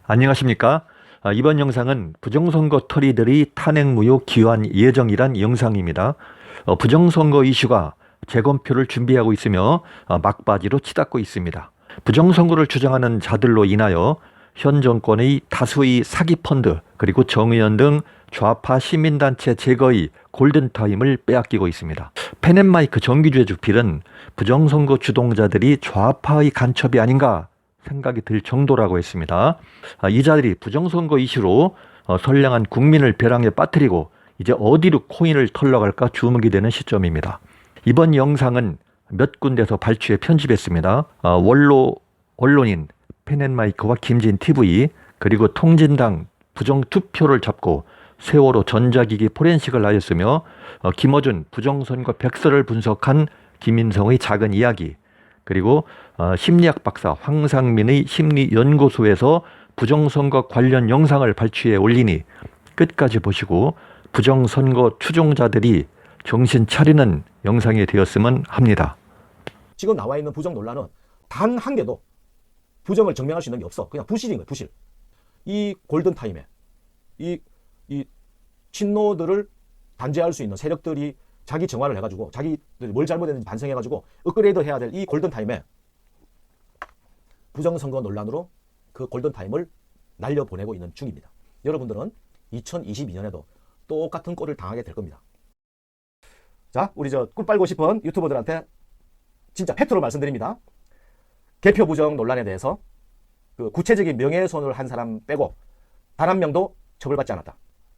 안녕하십니까? 이번 영상은 부정선거 토리들이 탄핵무효 기한 예정이란 영상입니다. 부정선거 이슈가 재검표를 준비하고 있으며 막바지로 치닫고 있습니다. 부정선거를 주장하는 자들로 인하여 현 정권의 다수의 사기 펀드 그리고 정의연 등 좌파 시민단체 제거의 골든타임을 빼앗기고 있습니다. 펜앤마이크 정규주의 주필은 부정선거 주동자들이 좌파의 간첩이 아닌가 생각이 들 정도라고 했습니다. 이 자들이 부정선거 이슈로 선량한 국민을 벼랑에 빠뜨리고 이제 어디로 코인을 털러 갈까 주목이 되는 시점입니다. 이번 영상은 몇 군데서 발췌해 편집했습니다. 원로 언론인 펜앤마이크와 김진TV 그리고 통진당 부정투표를 잡고 세월호 전자기기 포렌식을 하였으며 김어준 부정선거 백서를 분석한 김인성의 작은 이야기 그리고 심리학 박사 황상민의 심리연구소에서 부정선거 관련 영상을 발췌해 올리니 끝까지 보시고 부정선거 추종자들이 정신 차리는 영상이 되었으면 합니다. 지금 나와 있는 부정 논란은 단 한 개도 부정을 증명할 수 있는 게 없어. 그냥 부실인 거예요, 부실. 이 골든타임에 이 친노들을 단죄할 수 있는 세력들이 자기 정화를 해가지고 자기들이 뭘 잘못했는지 반성해가지고 업그레이드 해야 될 이 골든타임에 부정선거 논란으로 그 골든타임을 날려보내고 있는 중입니다. 여러분들은 2022년에도 똑같은 꼴을 당하게 될 겁니다. 자, 우리 꿀 빨고 싶은 유튜버들한테 진짜 팩트로 말씀드립니다. 개표 부정 논란에 대해서 그 구체적인 명예훼손을 한 사람 빼고 단 한 명도 처벌받지 않았다.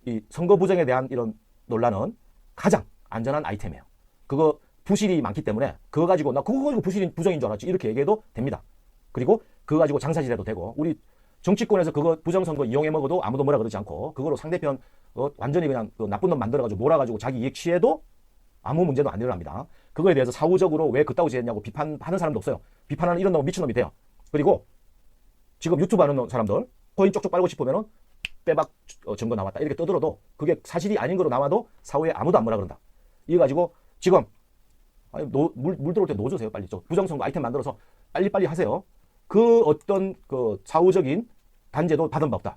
이 선거 부정에 대한 이런 논란은 가장 안전한 아이템이에요. 그거 부실이 많기 때문에 그거 가지고 나 그거 가지고 부정인 줄 알았지 이렇게 얘기해도 됩니다. 그리고 그거 가지고 장사질해도 되고 우리 정치권에서 그거 부정선거 이용해 먹어도 아무도 뭐라 그러지 않고 그거로 상대편 완전히 그냥 나쁜 놈 만들어가지고 몰아가지고 자기 이익 취해도 아무 문제도 안 일어납니다. 그거에 대해서 사후적으로 왜 그따위 짓했냐고 비판하는 사람도 없어요. 비판하는 이런 놈은 미친놈이 돼요. 그리고 지금 유튜브 하는 사람들 코인 쪽쪽 빨고 싶으면은 빼박 증거 나왔다 이렇게 떠들어도 그게 사실이 아닌 거로 나와도 사후에 아무도 안 뭐라 그런다. 이거 가지고 지금 물 들어올 때 놓아주세요. 빨리 부정선거 아이템 만들어서 빨리빨리 하세요. 그 어떤 사후적인 단죄도 받은 바 없다.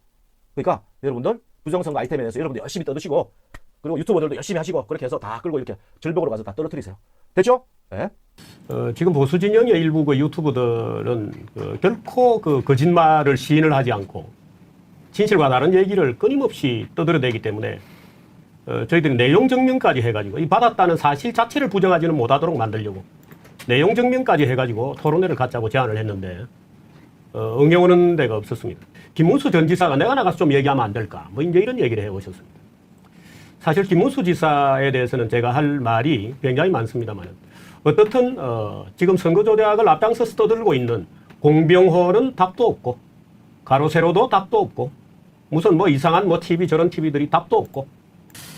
그러니까 여러분들 부정선거 아이템에 대해서 여러분들 열심히 떠드시고 그리고 유튜버들도 열심히 하시고 그렇게 해서 다 끌고 이렇게 절벽으로 가서 다 떨어뜨리세요. 됐죠? 네? 지금 보수 진영의 일부 유튜버들은 결코 거짓말을 시인을 하지 않고 진실과 다른 얘기를 끊임없이 떠들어대기 때문에 저희들이 내용 증명까지 해가지고 이 받았다는 사실 자체를 부정하지는 못하도록 만들려고 내용 증명까지 해가지고 토론회를 갖자고 제안을 했는데 응용하는 데가 없었습니다. 김문수 전 지사가 내가 나가서 좀 얘기하면 안 될까 뭐 이제 이런 얘기를 해오셨습니다. 사실 김문수 지사에 대해서는 제가 할 말이 굉장히 많습니다만 어떻든 지금 선거조작을 앞장서서 떠들고 있는 공병호는 답도 없고 가로 세로도 답도 없고 무슨 이상한 TV 저런 TV들이 답도 없고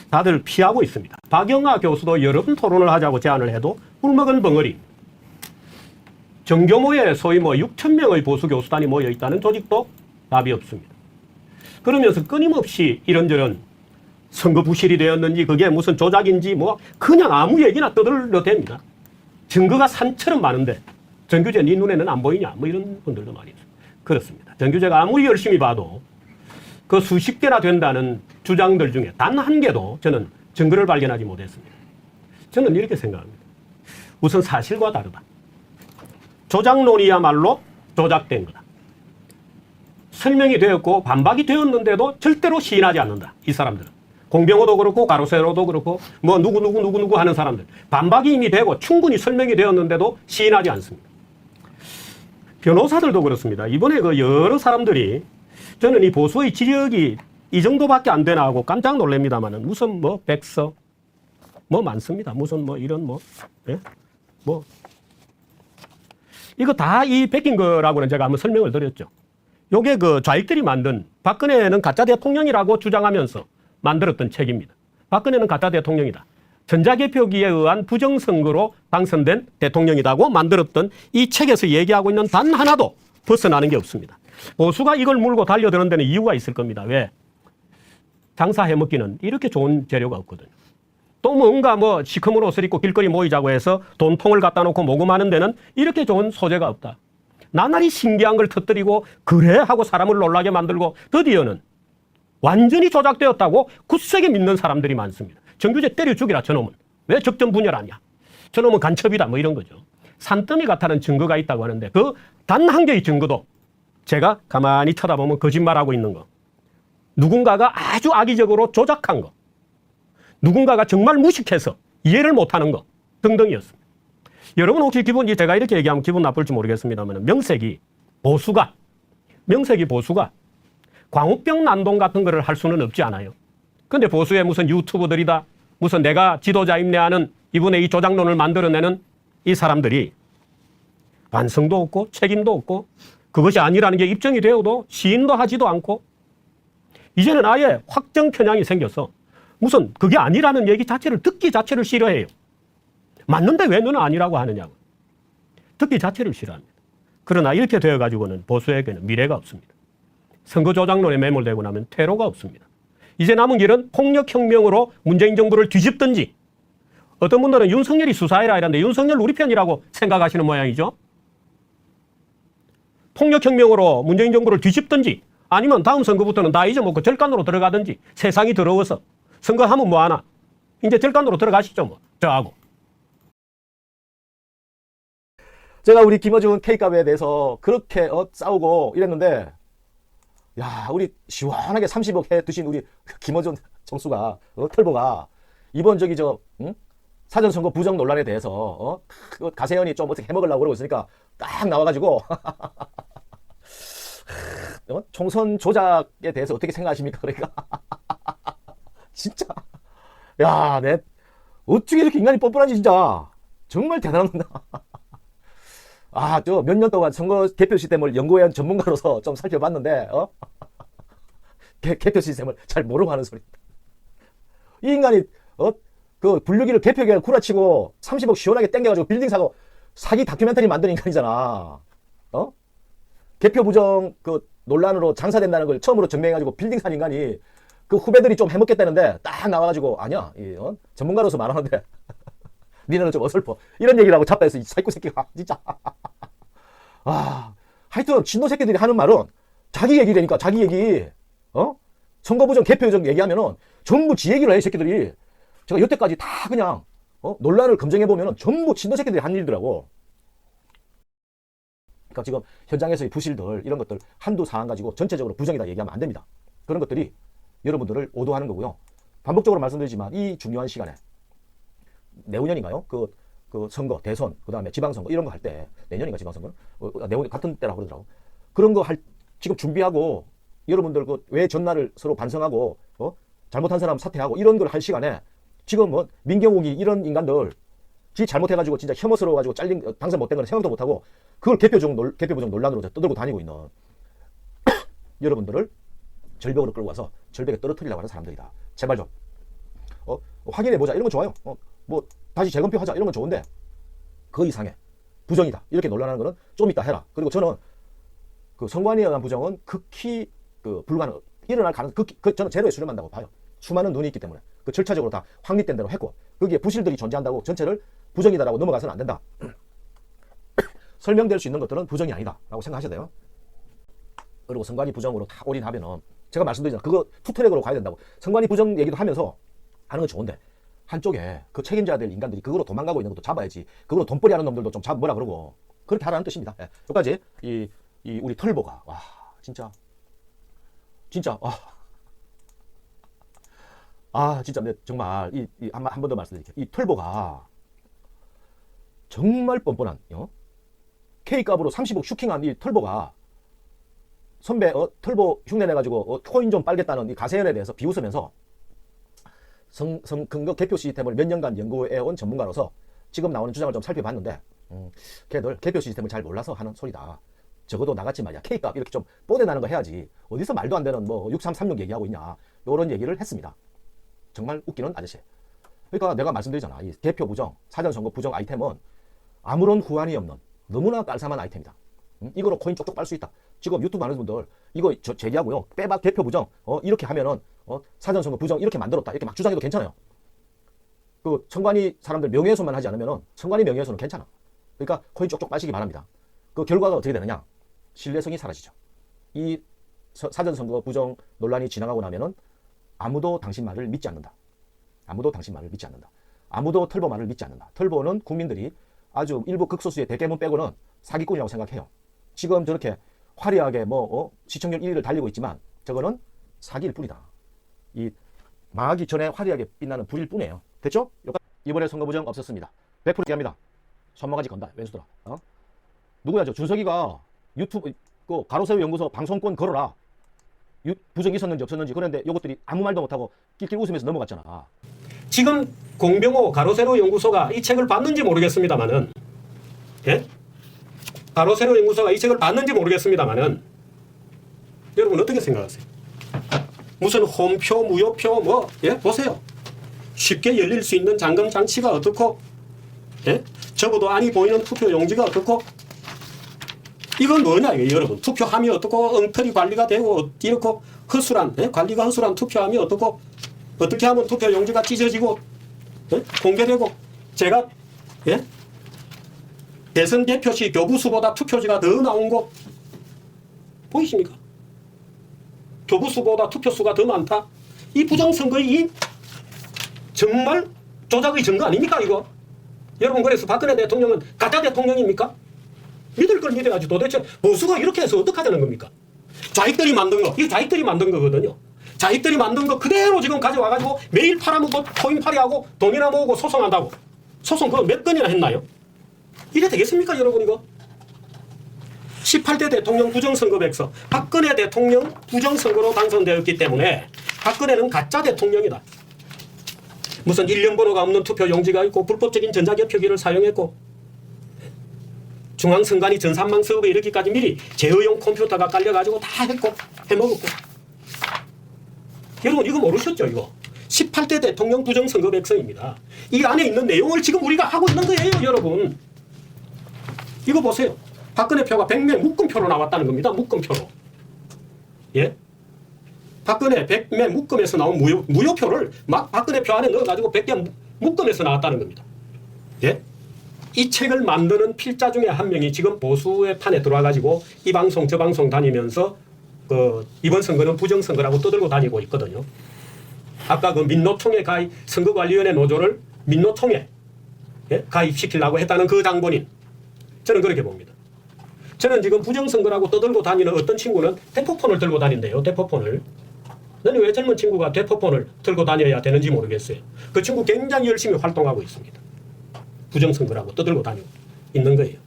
다들 피하고 있습니다. 박영하 교수도 여러 번 토론을 하자고 제안을 해도 꿀먹은 벙어리. 정교모에 소위 6천 명의 보수 교수단이 모여 있다는 조직도 답이 없습니다. 그러면서 끊임없이 이런저런 선거 부실이 되었는지 그게 무슨 조작인지 그냥 아무 얘기나 떠들어댑니다. 증거가 산처럼 많은데 정규재 네 눈에는 안 보이냐 이런 분들도 많이 있어요. 그렇습니다. 정규재가 아무리 열심히 봐도 그 수십 개나 된다는 주장들 중에 단 한 개도 저는 증거를 발견하지 못했습니다. 저는 이렇게 생각합니다. 우선 사실과 다르다. 조작론이야말로 조작된 거다. 설명이 되었고 반박이 되었는데도 절대로 시인하지 않는다. 이 사람들은. 공병호도 그렇고 가로세로도 그렇고 누구 하는 사람들. 반박이 이미 되고 충분히 설명이 되었는데도 시인하지 않습니다. 변호사들도 그렇습니다. 이번에 여러 사람들이 저는 이 보수의 지력이 이 정도밖에 안 되나 하고 깜짝 놀랍니다만은 무슨 백서 많습니다. 무슨 이런 예? 이거 다 이 베낀 거라고는 제가 한번 설명을 드렸죠. 요게 좌익들이 만든 박근혜는 가짜 대통령이라고 주장하면서 만들었던 책입니다. 박근혜는 가짜 대통령이다. 전자개표기에 의한 부정선거로 당선된 대통령이라고 만들었던 이 책에서 얘기하고 있는 단 하나도 벗어나는 게 없습니다. 보수가 이걸 물고 달려드는 데는 이유가 있을 겁니다. 왜? 장사해먹기는 이렇게 좋은 재료가 없거든요. 또 뭔가 시커먼 옷을 입고 길거리 모이자고 해서 돈통을 갖다 놓고 모금하는 데는 이렇게 좋은 소재가 없다. 나날이 신기한 걸 터뜨리고 그래 하고 사람을 놀라게 만들고 드디어는 완전히 조작되었다고 굳세게 믿는 사람들이 많습니다. 정규재 때려 죽이라 저놈은. 왜 적정 분열하냐. 저놈은 간첩이다 뭐 이런 거죠. 산더미 같다는 증거가 있다고 하는데 그 단 한 개의 증거도 제가 가만히 쳐다보면 거짓말하고 있는 거. 누군가가 아주 악의적으로 조작한 거. 누군가가 정말 무식해서 이해를 못하는 거 등등이었습니다. 여러분 혹시 제가 이렇게 얘기하면 기분 나쁠지 모르겠습니다만 명색이 보수가 광우병 난동 같은 거를 할 수는 없지 않아요. 근데 보수의 무슨 유튜버들이다, 무슨 내가 지도자 임내하는 이분의 이 조작론을 만들어내는 이 사람들이 반성도 없고 책임도 없고 그것이 아니라는 게 입증이 되어도 시인도 하지도 않고 이제는 아예 확정 편향이 생겨서 무슨 그게 아니라는 얘기 자체를 듣기 자체를 싫어해요. 맞는데 왜 너는 아니라고 하느냐고. 듣기 자체를 싫어합니다. 그러나 이렇게 되어가지고는 보수에게는 미래가 없습니다. 선거 조작론에 매몰되고 나면 퇴로가 없습니다. 이제 남은 길은 폭력혁명으로 문재인 정부를 뒤집든지 어떤 분들은 윤석열이 수사해라 이러는데 윤석열 우리 편이라고 생각하시는 모양이죠. 폭력혁명으로 문재인 정부를 뒤집든지 아니면 다음 선거부터는 다 잊어먹고 절간으로 들어가든지 세상이 더러워서 선거하면 뭐하나. 이제 절간으로 들어가시죠 뭐. 저하고. 제가 우리 김어준 K값에 대해서 그렇게 싸우고 이랬는데 야 우리 시원하게 30억 해 드신 우리 김어준 정수가 털보가 이번 사전선거 부정 논란에 대해서 가세현이 좀 어떻게 해먹으려고 그러고 있으니까 딱 나와가지고 총선 조작에 대해서 어떻게 생각하십니까? 그러니까 진짜 야 내 어떻게 이렇게 인간이 뻔뻔한지 진짜 정말 대단합니다. 저 몇 년 동안 선거 개표 시스템을 연구한 전문가로서 좀 살펴봤는데 개표 시스템을 잘 모르고 하는 소리. 이 인간이 그 분류기를 개표기를 구라치고 30억 시원하게 땡겨가지고 빌딩 사고 사기 다큐멘터리 만드는 인간이잖아. 개표 부정 그 논란으로 장사된다는 걸 처음으로 증명해가지고 빌딩 산 인간이 그 후배들이 좀 해먹겠다는데 딱 나와가지고 아니야 전문가로서 말하는데 니네는 좀 어설퍼 이런 얘기를 하고 잡다 해서 이 사기꾼 새끼가 진짜 하여튼 진노 새끼들이 하는 말은 자기 얘기라니까 자기 얘기 선거 부정 개표 부정 얘기하면은 전부 지 얘기를 해 이 새끼들이. 제가 여태까지 다 그냥 논란을 검증해보면 전부 진도 새끼들이 한 일이더라고. 그러니까 지금 현장에서의 부실들 이런 것들 한두 사안 가지고 전체적으로 부정이다 얘기하면 안 됩니다. 그런 것들이 여러분들을 오도하는 거고요. 반복적으로 말씀드리지만 이 중요한 시간에 내후년인가요? 그 선거, 대선, 그 다음에 지방선거 이런 거 할 때 내년인가 지방선거는 내후년 같은 때라고 그러더라고. 그런 거 지금 준비하고 여러분들 왜 전날을 서로 반성하고 잘못한 사람 사퇴하고 이런 걸 할 시간에 지금 민경욱이 이런 인간들 지 잘못해가지고 진짜 혐오스러워가지고 당선 못된 건 생각도 못하고 그걸 개표 부정 논란으로 떠들고 다니고 있는 여러분들을 절벽으로 끌고 와서 절벽에 떨어뜨리려고 하는 사람들이다. 제발 좀 확인해보자 이런 거 좋아요. 다시 재검표 하자 이런 건 좋은데 그 이상의 부정이다 이렇게 논란하는 거는 좀 이따 해라. 그리고 저는 그 선관위에 의한 부정은 극히 일어날 가능성 저는 제로에 수렴한다고 봐요. 수많은 눈이 있기 때문에 그 절차적으로 다 확립된 대로 했고 거기에 부실들이 존재한다고 전체를 부정이다라고 넘어가서는 안 된다. 설명될 수 있는 것들은 부정이 아니다 라고 생각하셔야 돼요. 그리고 선관위 부정으로 다 올인하면은 제가 말씀드리잖아요. 그거 투트랙으로 가야 된다고. 선관위 부정 얘기도 하면서 하는 건 좋은데 한쪽에 그 책임져야 될 인간들이 그거로 도망가고 있는 것도 잡아야지. 그거로 돈벌이 하는 놈들도 좀 뭐라 그러고 그렇게 하라는 뜻입니다. 여기까지 이 우리 털보가 진짜 진짜 정말 한 번 더 말씀드릴게요. 이 털보가 정말 뻔뻔한 K값으로 30억 슈킹한 이 털보가 선배 털보 흉내내가지고 코인 좀 빨겠다는 이 가세현에 대해서 비웃으면서 선거 개표 시스템을 몇 년간 연구해온 전문가로서 지금 나오는 주장을 좀 살펴봤는데 걔들 개표 시스템을 잘 몰라서 하는 소리다. 적어도 나같이 말이야 K값 이렇게 좀 뽀대나는 거 해야지 어디서 말도 안 되는 6336 얘기하고 있냐 이런 얘기를 했습니다. 정말 웃기는 아저씨. 그러니까 내가 말씀드리잖아. 이 개표 부정, 사전선거 부정 아이템은 아무런 후환이 없는 너무나 깔쌈한 아이템이다. 이거로 코인 쪽쪽 빨 수 있다. 지금 유튜브 하는 분들 이거 제기하고요. 빼박 개표 부정 이렇게 하면은 사전선거 부정 이렇게 만들었다. 이렇게 막 주장해도 괜찮아요. 그 선관위 사람들 명예훼손만 하지 않으면은 선관위 명예훼손은 괜찮아. 그러니까 코인 쪽쪽 빠시기 바랍니다. 그 결과가 어떻게 되느냐? 신뢰성이 사라지죠. 이 사전선거 부정 논란이 지나가고 나면은 아무도 당신 말을 믿지 않는다. 아무도 당신 말을 믿지 않는다. 아무도 털보 말을 믿지 않는다. 털보는 국민들이 아주 일부 극소수의 대개문 빼고는 사기꾼이라고 생각해요. 지금 저렇게 화려하게 시청률 1위를 달리고 있지만 저거는 사기일 뿐이다. 이 망하기 전에 화려하게 빛나는 불일 뿐이에요. 됐죠? 이번에 선거 부정 없었습니다. 100% 기합니다. 손모가지 건다. 왼수들아. 누구야? 저 준석이가 유튜브 그 가로세로 연구소 방송권 걸어라. 부정 있었는지 없었는지 그런데 이것들이 아무 말도 못하고 낄낄 웃으면서 넘어갔잖아. 지금 공병호 가로세로 연구소가 이 책을 봤는지 모르겠습니다만은, 예? 가로세로 연구소가 이 책을 봤는지 모르겠습니다만은, 여러분 어떻게 생각하세요? 무슨 홈표, 무효표, 예? 보세요. 쉽게 열릴 수 있는 잠금 장치가 어떻고, 예? 적어도 안이 보이는 투표 용지가 어떻고, 이건 뭐냐, 이게 여러분. 투표함이 어떻고, 엉터리 관리가 되고, 이렇고, 허술한, 예? 관리가 허술한 투표함이 어떻고, 어떻게 하면 투표 용지가 찢어지고, 예? 공개되고, 제가, 예? 대선 대표시 교부수보다 투표지가 더 나온 거, 보이십니까? 교부수보다 투표수가 더 많다? 이 부정선거의 정말 조작의 증거 아닙니까, 이거? 여러분, 그래서 박근혜 대통령은 가짜 대통령입니까? 믿을 걸 믿어야지. 도대체 보수가 이렇게 해서 어떡하자는 겁니까? 좌익들이 만든 거, 이거 좌익들이 만든 거거든요. 좌익들이 만든 거 그대로 지금 가져와가지고 매일 팔아먹고 코인팔이하고 돈이나 모으고 소송한다고. 소송 그거 몇 건이나 했나요? 이래 되겠습니까, 여러분, 이거? 18대 대통령 부정선거 백서. 박근혜 대통령 부정선거로 당선되었기 때문에 박근혜는 가짜 대통령이다. 무슨 1년 번호가 없는 투표 용지가 있고 불법적인 전자개표기를 사용했고 중앙선관위 전산망 사업에 이르기까지 미리 제어용 컴퓨터가 깔려가지고 다 했고 해먹었고. 여러분 이거 모르셨죠, 이거? 18대 대통령 부정선거 백서입니다. 이 안에 있는 내용을 지금 우리가 하고 있는 거예요, 여러분. 이거 보세요. 박근혜 표가 100매 묶음표로 나왔다는 겁니다. 묶음표로. 예? 박근혜 100매 묶음에서 나온 무효표를 막 박근혜 표 안에 넣어가지고 100개 묶음에서 나왔다는 겁니다. 예? 이 책을 만드는 필자 중에 한 명이 지금 보수의 판에 들어와가지고 이 방송 저 방송 다니면서 이번 선거는 부정선거라고 떠들고 다니고 있거든요. 아까 그 민노총회 가입 선거관리위원회 노조를 민노총회 가입시키려고 했다는 그 장본인. 저는 그렇게 봅니다. 저는 지금 부정선거라고 떠들고 다니는 어떤 친구는 대포폰을 들고 다닌대요. 대포폰을. 너는 왜 젊은 친구가 대포폰을 들고 다녀야 되는지 모르겠어요. 그 친구 굉장히 열심히 활동하고 있습니다. 부정선거라고 떠들고 다니고 있는 거예요.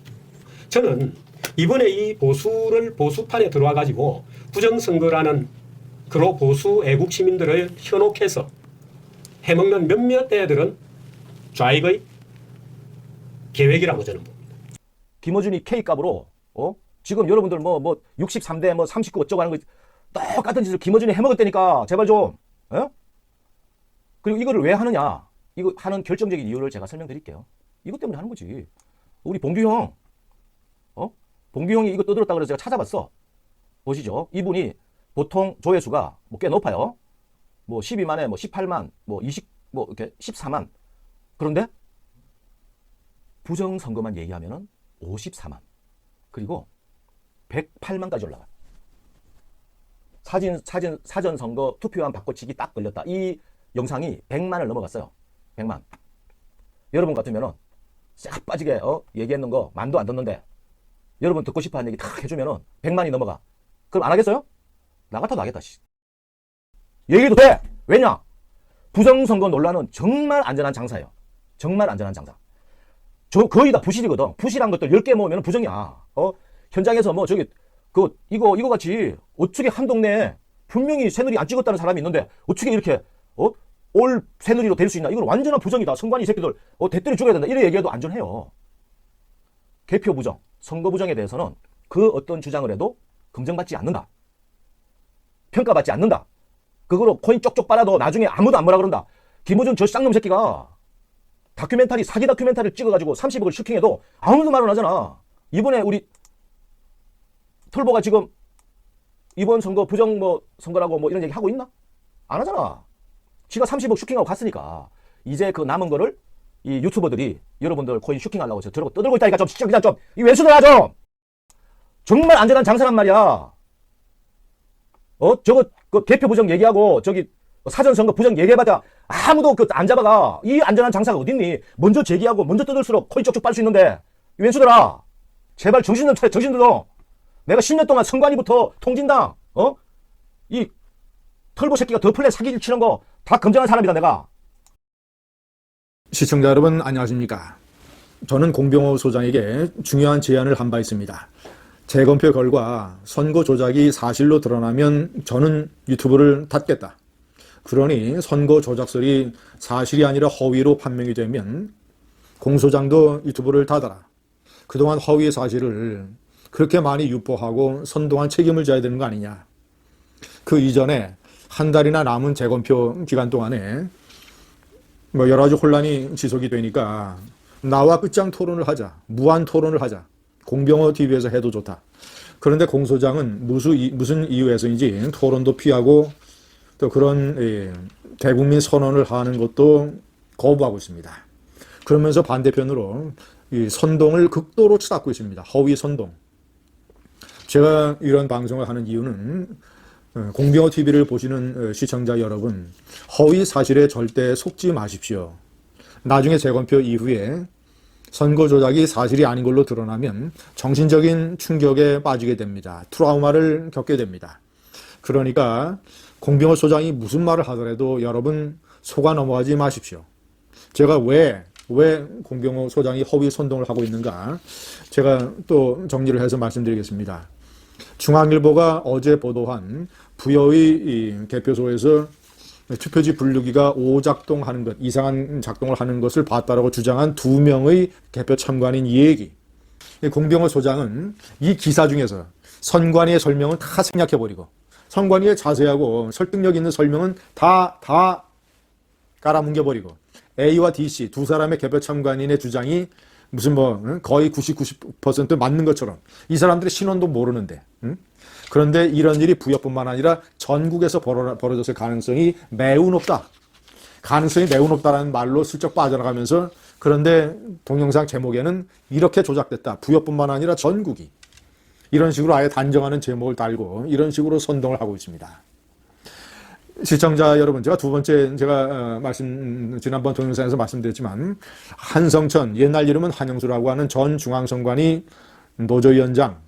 저는 이번에 이 보수판에 들어와가지고 부정선거라는 그로 보수 애국 시민들을 현혹해서 해먹는 몇몇 애들은 좌익의 계획이라고 저는 봅니다. 김어준이 K값으로 지금 여러분들 63대 39 어쩌고 하는 거 똑같은 짓을 김어준이 해먹었다니까 제발 좀. 그리고 이거를 왜 하느냐, 이거 하는 결정적인 이유를 제가 설명드릴게요. 이것 때문에 하는 거지. 우리 봉규형 봉규형이 이거 떠들었다고 그래서 제가 찾아봤어. 보시죠. 이분이 보통 조회수가 꽤 높아요. 12만에 18만 20 이렇게 14만. 그런데 부정선거만 얘기하면은 54만. 그리고 108만까지 올라가요. 사전선거 투표함 바꿔치기 딱 걸렸다. 이 영상이 100만을 넘어갔어요. 100만. 여러분 같으면은 싹 빠지게 얘기했는 거 만도 안 듣는데 여러분 듣고 싶어 하는 얘기 탁 해주면은 100만이 넘어가. 그럼 안 하겠어요? 나 같아도 하겠다. 얘기해도 돼. 왜냐? 부정선거 논란은 정말 안전한 장사예요. 정말 안전한 장사. 거의 다 부실이거든. 부실한 것들 10개 모으면 부정이야. 현장에서 이거 같이 어떻게 한 동네에 분명히 새누리 안 찍었다는 사람이 있는데 어떻게 이렇게 올 새누리로 될 수 있나? 이건 완전한 부정이다. 선관위 새끼들 대때려 죽여야 된다. 이런 얘기해도 안전해요. 개표 부정, 선거 부정에 대해서는 그 어떤 주장을 해도 검증받지 않는다. 평가받지 않는다. 그거로 코인 쪽쪽 빨아도 나중에 아무도 안 뭐라 그런다. 김어준 저 쌍놈 새끼가 사기 다큐멘터리를 찍어가지고 30억을 슈킹해도 아무도 말 안 하잖아. 이번에 우리 털보가 지금 이번 선거 부정 선거라고 이런 얘기 하고 있나? 안 하잖아. 지가 30억 슈킹하고 갔으니까 이제 그 남은 거를 이 유튜버들이 여러분들 코인 슈킹하려고 저러고 떠들고 있다니까 좀 시청 그냥 좀 이 왼수들아 좀 정말 안전한 장사란 말이야. 저거 그 개표 부정 얘기하고 저기 사전 선거 부정 얘기해봤자 아무도 그 안 잡아가. 이 안전한 장사가 어딨니? 먼저 제기하고 먼저 뜯을수록 코인 쪽쪽 빨 수 있는데 왼수들아, 제발 정신 좀 차려. 정신 들어. 내가 10년 동안 선관위부터 통진당 이 털보 새끼가 더 플랜 사기를 치는 거 다 검증한 사람이다 내가. 시청자 여러분 안녕하십니까. 저는 공병호 소장에게 중요한 제안을 한 바 있습니다. 재검표 결과 선거 조작이 사실로 드러나면 저는 유튜브를 닫겠다. 그러니 선거 조작설이 사실이 아니라 허위로 판명이 되면 공 소장도 유튜브를 닫아라. 그동안 허위의 사실을 그렇게 많이 유포하고 선동한 책임을 져야 되는 거 아니냐. 그 이전에 한 달이나 남은 재검표 기간 동안에 여러 가지 혼란이 지속이 되니까 나와 끝장 토론을 하자. 무한 토론을 하자. 공병호 TV에서 해도 좋다. 그런데 공 소장은 무슨 이유에서인지 토론도 피하고 또 그런 대국민 선언을 하는 것도 거부하고 있습니다. 그러면서 반대편으로 이 선동을 극도로 치닫고 있습니다. 허위 선동. 제가 이런 방송을 하는 이유는 공병호 TV를 보시는 시청자 여러분, 허위 사실에 절대 속지 마십시오. 나중에 재검표 이후에 선거 조작이 사실이 아닌 걸로 드러나면 정신적인 충격에 빠지게 됩니다. 트라우마를 겪게 됩니다. 그러니까 공병호 소장이 무슨 말을 하더라도 여러분 속아 넘어가지 마십시오. 제가 왜 공병호 소장이 허위 선동을 하고 있는가, 제가 또 정리를 해서 말씀드리겠습니다. 중앙일보가 어제 보도한 부여의 개표소에서 투표지 분류기가 오작동하는 것, 이상한 작동을 하는 것을 봤다라고 주장한 2명의 개표 참관인 얘기. 공병호 소장은 이 기사 중에서 선관위의 설명은 다 생략해버리고 선관위의 자세하고 설득력 있는 설명은 다 깔아뭉개버리고 A와 DC 두 사람의 개표 참관인의 주장이 무슨 거의 90% 맞는 것처럼 이 사람들의 신원도 모르는데, 그런데 이런 일이 부여뿐만 아니라 전국에서 벌어졌을 가능성이 매우 높다. 가능성이 매우 높다라는 말로 슬쩍 빠져나가면서, 그런데 동영상 제목에는 이렇게 조작됐다. 부여뿐만 아니라 전국이. 이런 식으로 아예 단정하는 제목을 달고 이런 식으로 선동을 하고 있습니다. 시청자 여러분, 제가 두 번째 지난번 동영상에서 말씀드렸지만 한성천, 옛날 이름은 한영수라고 하는 전 중앙선관위 노조위원장,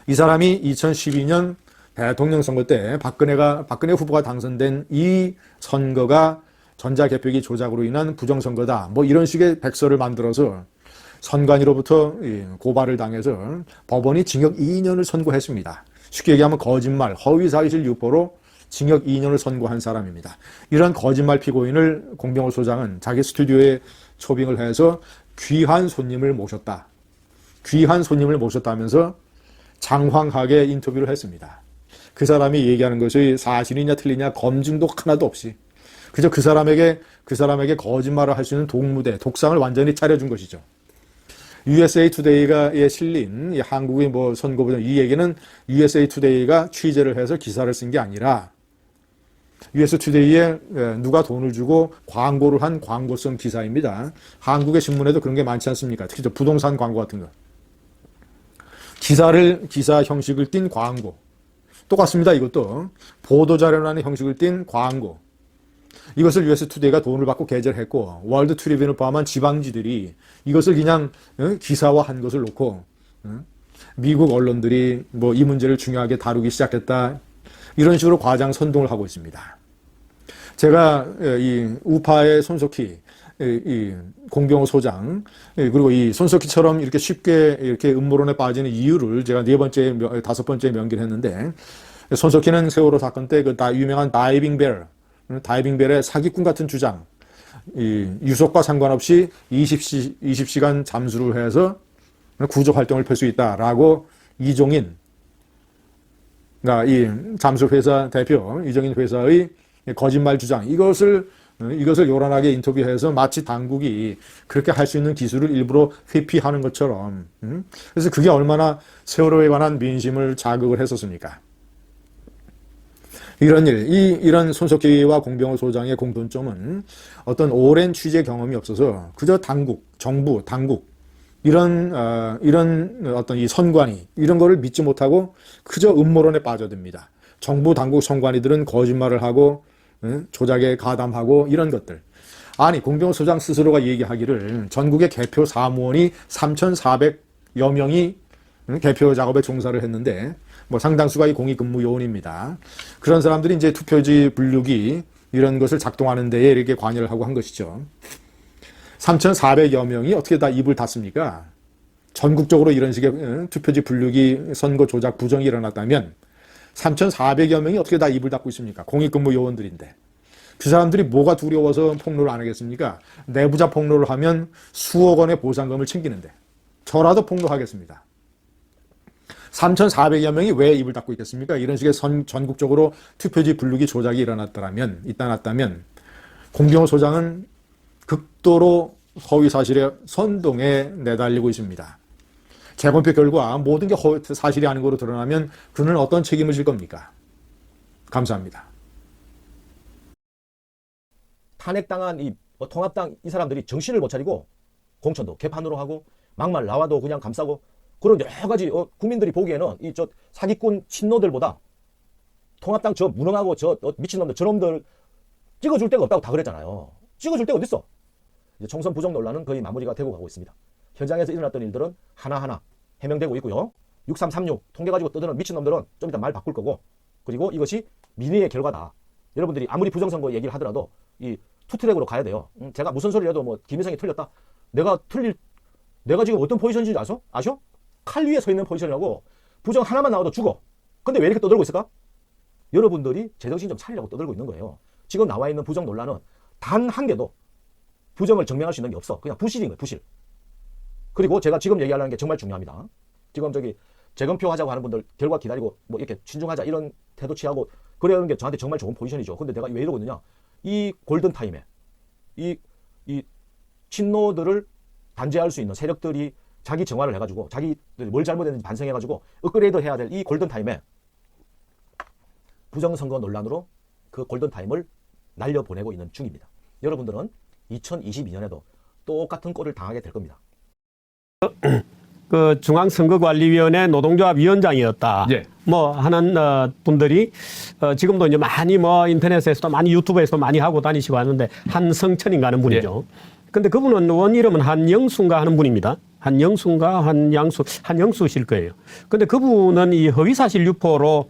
이 사람이 2012년 대통령 선거 때 박근혜 후보가 당선된 이 선거가 전자개표기 조작으로 인한 부정선거다, 이런 식의 백서를 만들어서 선관위로부터 고발을 당해서 법원이 징역 2년을 선고했습니다. 쉽게 얘기하면 거짓말, 허위사실 유포로 징역 2년을 선고한 사람입니다. 이런 거짓말 피고인을 공병호 소장은 자기 스튜디오에 초빙을 해서 귀한 손님을 모셨다. 귀한 손님을 모셨다면서 장황하게 인터뷰를 했습니다. 그 사람이 얘기하는 것이 사실이냐 틀리냐 검증도 하나도 없이 그저 그 사람에게 거짓말을 할 수 있는 독무대, 독상을 완전히 차려준 것이죠. USA Today에 실린 이 한국의 선거 부정, 이 얘기는 USA Today가 취재를 해서 기사를 쓴 게 아니라 USA Today에 누가 돈을 주고 광고를 한 광고성 기사입니다. 한국의 신문에도 그런 게 많지 않습니까? 특히 부동산 광고 같은 거. 기사 형식을 띤 광고. 똑같습니다. 이것도 보도자료라는 형식을 띤 광고. 이것을 USA Today가 돈을 받고 게재를 했고, 월드 트리뷴을 포함한 지방지들이 이것을 그냥 기사화한 것을 놓고 미국 언론들이 이 문제를 중요하게 다루기 시작했다, 이런 식으로 과장 선동을 하고 있습니다. 제가 이 우파의 손석희, 이 공병호 소장, 그리고 이 손석희처럼 이렇게 쉽게 이렇게 음모론에 빠지는 이유를 제가 5번째 명기를 했는데, 손석희는 세월호 사건 때 유명한 다이빙벨의 사기꾼 같은 주장, 유속과 상관없이 20시간 잠수를 해서 구조 활동을 펼 수 있다라고 이종인, 이 잠수회사 대표 이종인 회사의 거짓말 주장, 이것을 요란하게 인터뷰해서 마치 당국이 그렇게 할 수 있는 기술을 일부러 회피하는 것처럼, 그래서 그게 얼마나 세월호에 관한 민심을 자극을 했었습니까? 이런 손석희와 공병호 소장의 공통점은 어떤 오랜 취재 경험이 없어서 그저 정부, 당국, 이런 어떤 이 선관위 이런 거를 믿지 못하고 그저 음모론에 빠져듭니다. 정부 당국 선관위들은 거짓말을 하고 조작에 가담하고 이런 것들. 아니 공병호 소장 스스로가 얘기하기를 전국의 개표 사무원이 3,400여 명이 개표 작업에 종사를 했는데 뭐 상당수가 이 공익근무 요원입니다. 그런 사람들이 이제 투표지 분류기 이런 것을 작동하는 데에 이렇게 관여를 하고 한 것이죠. 3,400여 명이 어떻게 다 입을 닫습니까? 전국적으로 이런 식의 투표지 분류기 선거 조작 부정이 일어났다면 3,400여 명이 어떻게 다 입을 닫고 있습니까? 공익근무 요원들인데. 그 사람들이 뭐가 두려워서 폭로를 안 하겠습니까? 내부자 폭로를 하면 수억 원의 보상금을 챙기는데 저라도 폭로하겠습니다. 3,400여 명이 왜 입을 닫고 있겠습니까? 이런 식의 전국적으로 투표지 분류기 조작이 일어났다면 공병호 소장은 극도로 허위사실의 선동에 내달리고 있습니다. 재검표 결과 모든 게 사실이 아닌 것으로 드러나면 그는 어떤 책임을 질 겁니까? 감사합니다. 탄핵당한 이 통합당 이 사람들이 정신을 못 차리고 공천도 개판으로 하고 막말 나와도 그냥 감싸고 그런 여러 가지 국민들이 보기에는 이 저 사기꾼 친노들보다 통합당 저 무능하고 저 미친놈들 저놈들 찍어줄 데가 없다고 다 그랬잖아요. 찍어줄 데가 어딨어? 이제 총선 부정 논란은 거의 마무리가 되고 가고 있습니다. 현장에서 일어났던 일들은 하나하나 해명되고 있고요. 6336 통계 가지고 떠드는 미친놈들은 좀 이따 말 바꿀 거고 그리고 이것이 민의의 결과다. 여러분들이 아무리 부정선거 얘기를 하더라도 이 투트랙으로 가야 돼요. 제가 무슨 소리를 해도 뭐 김희성이 틀렸다. 내가 지금 어떤 포지션인지 아셔? 칼 위에 서 있는 포지션이라고 부정 하나만 나와도 죽어. 근데 왜 이렇게 떠들고 있을까? 여러분들이 제정신 좀 차리려고 떠들고 있는 거예요. 지금 나와 있는 부정 논란은 단 한 개도 부정을 증명할 수 있는 게 없어. 그냥 부실인 거예요, 부실. 그리고 제가 지금 얘기하려는 게 정말 중요합니다. 지금 재검표 하자고 하는 분들 결과 기다리고 뭐 이렇게 신중하자 이런 태도 취하고 그러는 게 저한테 정말 좋은 포지션이죠. 근데 내가 왜 이러고 있느냐? 이 골든타임에 이 친노들을 단죄할 수 있는 세력들이 자기 정화를 해가지고 자기들이 뭘 잘못했는지 반성해가지고 업그레이드 해야 될 이 골든타임에 부정선거 논란으로 그 골든타임을 날려보내고 있는 중입니다. 여러분들은 2022년에도 똑같은 꼴을 당하게 될 겁니다. 그 중앙선거관리위원회 노동조합 위원장이었다. 예. 뭐 하는 분들이 지금도 이제 많이 뭐 인터넷에서도 많이 유튜브에서도 많이 하고 다니시고 하는데 한성천인가 하는 분이죠. 근데 그분은 원 이름은 한영수인가 하는 분입니다. 한영수인가 한영수실 거예요. 근데 그분은 이 허위사실 유포로